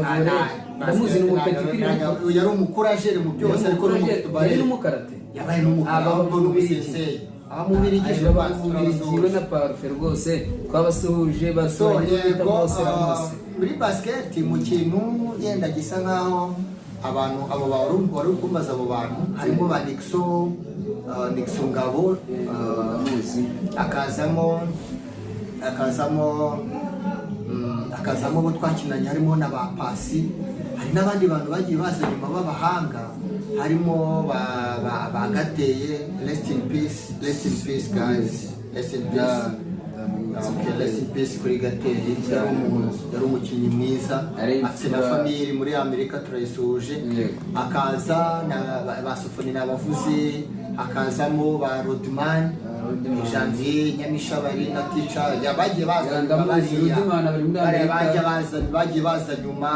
vore ndamuzi n'umupeti yari umukurajeri mu byose ariko n'umukarate yabaye n'umukarate abamubirigije bamubirigiwe na parufe rwose twabasuhuje basoje bose muri basket mu kintu yenda gisa nkaho abantu abo bari kumbaza abo bantu harimo ba Nixon Ngabo akazamo bo twakinanye harimo na ba Pasi, hari n'abandi bantu bagiye baza nyuma b'abahanga harimo ba Gateye. Rest in peace guys, rest in peace. Okay, rest in peace kuri Gateye. Yari umukinnyi mwiza afite na famille muri Amerika turayisuhuje. Akaza ba Sofoni n'abavuzi, akazamo ba Rodman, Janvier, Nyamishabari na Ticha, bagiye baza nyuma